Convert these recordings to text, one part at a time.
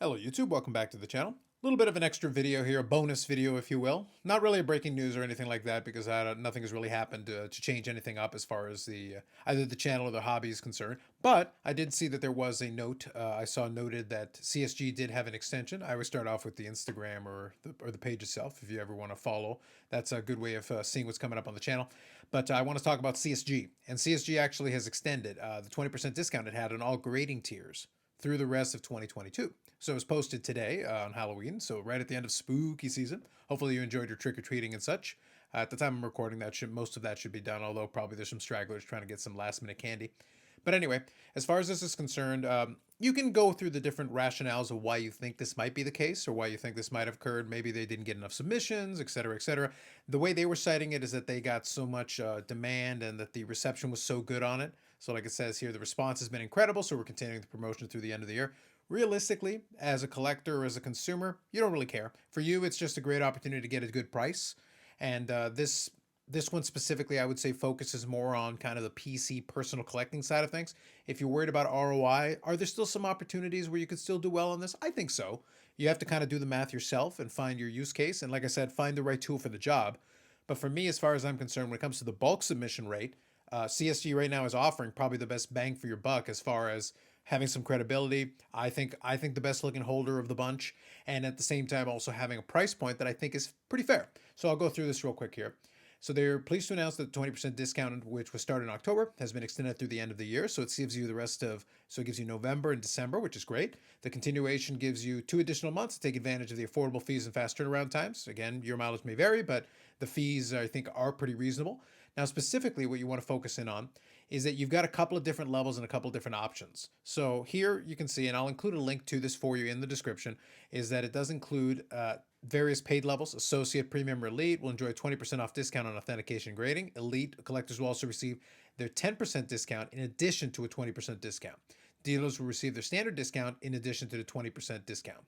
Hello YouTube, welcome back to the channel. A little bit of an extra video here, a bonus video if you will. Not really a breaking news or anything like that because nothing has really happened to change anything up as far as the either the channel or the hobby is concerned. But I did see that there was a note. I saw noted that CSG did have an extension. I would start off with the Instagram or the page itself if you ever want to follow. That's a good way of seeing what's coming up on the channel. But I want to talk about CSG. And CSG actually has extended the 20% discount it had on all grading tiers through the rest of 2022. So it was posted today on Halloween, so right at the end of spooky season. Hopefully you enjoyed your trick-or-treating and such. At the time I'm recording, most of that should be done, although probably there's some stragglers trying to get some last-minute candy. But anyway, as far as this is concerned, you can go through the different rationales of why you think this might be the case or why you think this might have occurred. Maybe they didn't get enough submissions, etc., etc. The way they were citing it is that they got so much demand and that the reception was so good on it. So like it says here, the response has been incredible, so we're continuing the promotion through the end of the year. Realistically, as a collector or as a consumer, you don't really care. For you, it's just a great opportunity to get a good price. And this one specifically, I would say, focuses more on kind of the PC personal collecting side of things. If you're worried about ROI, are there still some opportunities where you could still do well on this? I think so. You have to kind of do the math yourself and find your use case. And like I said, find the right tool for the job. But for me, as far as I'm concerned, when it comes to the bulk submission rate, CSG right now is offering probably the best bang for your buck as far as having some credibility. I think the best looking holder of the bunch, and at the same time also having a price point that I think is pretty fair. So I'll go through this real quick here. So they're pleased to announce that the 20% discount, which was started in October, has been extended through the end of the year. So it gives you so it gives you November and December, which is great. The continuation gives you 2 additional months to take advantage of the affordable fees and fast turnaround times. Again, your mileage may vary, but the fees I think are pretty reasonable. Now, specifically, what you want to focus in on is that you've got a couple of different levels and a couple of different options. So here you can see, and I'll include a link to this for you in the description, is that it does include various paid levels. Associate, Premium, or Elite will enjoy 20% off discount on authentication and grading. Elite collectors will also receive their 10% discount in addition to a 20% discount. Dealers will receive their standard discount in addition to the 20% discount.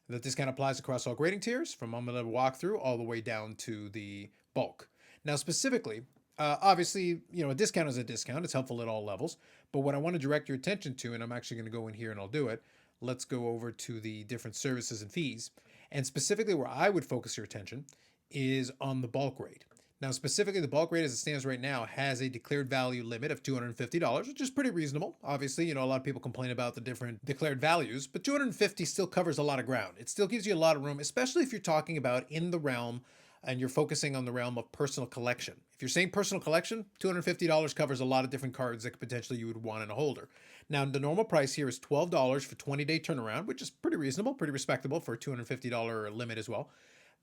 The discount applies across all grading tiers, from unlimited walkthrough all the way down to the bulk. Now, specifically, obviously, a discount is a discount. It's helpful at all levels. But what I want to direct your attention to, and I'm actually going to go in here and I'll do it, let's go over to the different services and fees. And specifically where I would focus your attention is on the bulk rate. Now, specifically, the bulk rate as it stands right now has a declared value limit of $250, which is pretty reasonable. Obviously, a lot of people complain about the different declared values, but $250 still covers a lot of ground. It still gives you a lot of room, especially if you're talking about in the realm and you're focusing on the realm of personal collection. If you're saying personal collection, $250 covers a lot of different cards that potentially you would want in a holder. Now, the normal price here is $12 for 20-day turnaround, which is pretty reasonable, pretty respectable for a $250 limit as well.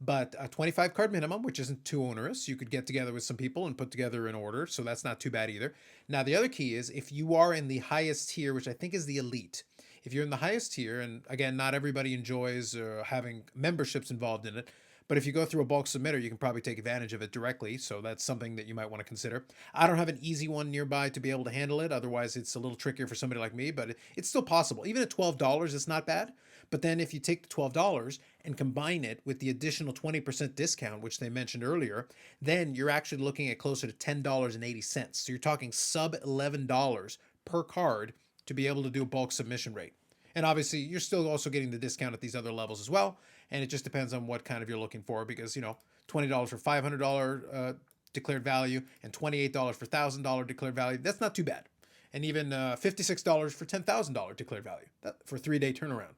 But a 25 card minimum, which isn't too onerous. You could get together with some people and put together an order, so that's not too bad either. Now, the other key is if you are in the highest tier, which I think is the Elite. If you're in the highest tier, and again, not everybody enjoys having memberships involved in it, but if you go through a bulk submitter, you can probably take advantage of it directly. So that's something that you might want to consider. I don't have an easy one nearby to be able to handle it. Otherwise, it's a little trickier for somebody like me, but it's still possible. Even at $12, it's not bad. But then if you take the $12 and combine it with the additional 20% discount, which they mentioned earlier, then you're actually looking at closer to $10.80. So you're talking sub $11 per card to be able to do a bulk submission rate. And obviously, you're still also getting the discount at these other levels as well. And it just depends on what kind of you're looking for because, $20 for $500 declared value and $28 for $1,000 declared value, that's not too bad. And even $56 for $10,000 declared value for a 3-day turnaround.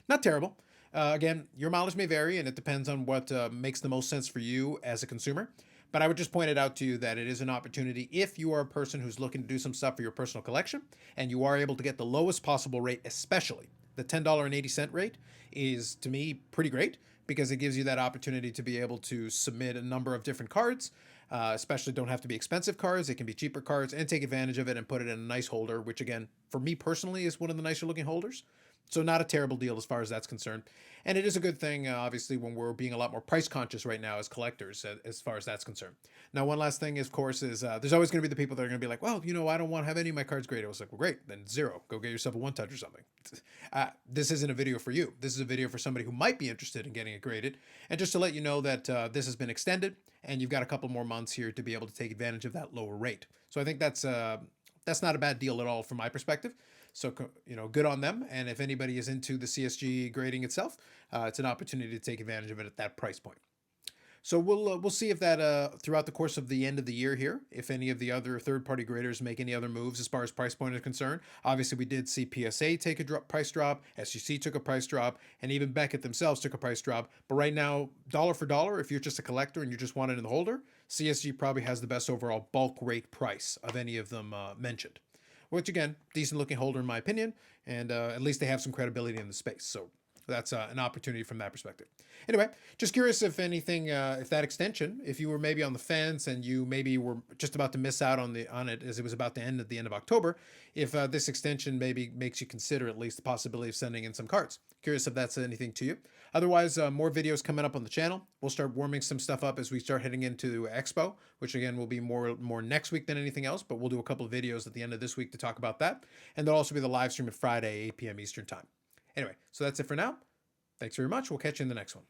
Not terrible. Again, your mileage may vary and it depends on what makes the most sense for you as a consumer. But I would just point it out to you that it is an opportunity if you are a person who's looking to do some stuff for your personal collection and you are able to get the lowest possible rate, especially the $10.80 rate is, to me, pretty great because it gives you that opportunity to be able to submit a number of different cards, especially don't have to be expensive cards. It can be cheaper cards and take advantage of it and put it in a nice holder, which again, for me personally, is one of the nicer looking holders. So not a terrible deal as far as that's concerned. And it is a good thing, obviously, when we're being a lot more price conscious right now as collectors, as far as that's concerned. Now, one last thing, of course, is there's always going to be the people that are going to be like, well, I don't want to have any of my cards graded. I was like, well, great, then 0. Go get yourself a 1-touch or something. This isn't a video for you. This is a video for somebody who might be interested in getting it graded. And just to let you know that this has been extended and you've got a couple more months here to be able to take advantage of that lower rate. So I think that's not a bad deal at all from my perspective. So, good on them. And if anybody is into the CSG grading itself, it's an opportunity to take advantage of it at that price point. So we'll see if that throughout the course of the end of the year here, if any of the other third-party graders make any other moves as far as price point is concerned. Obviously, we did see PSA take a price drop, SGC took a price drop, and even Beckett themselves took a price drop. But right now, dollar for dollar, if you're just a collector and you just want it in the holder, CSG probably has the best overall bulk rate price of any of them mentioned. Which again, decent looking holder in my opinion, and at least they have some credibility in the space. So that's an opportunity from that perspective. Anyway, just curious if anything, if that extension, if you were maybe on the fence and you maybe were just about to miss out on it as it was about to end at the end of October, if this extension maybe makes you consider at least the possibility of sending in some cards. Curious if that's anything to you. Otherwise, more videos coming up on the channel. We'll start warming some stuff up as we start heading into Expo, which again will be more next week than anything else, but we'll do a couple of videos at the end of this week to talk about that. And there'll also be the live stream at Friday, 8 p.m. Eastern time. Anyway, so that's it for now. Thanks very much. We'll catch you in the next one.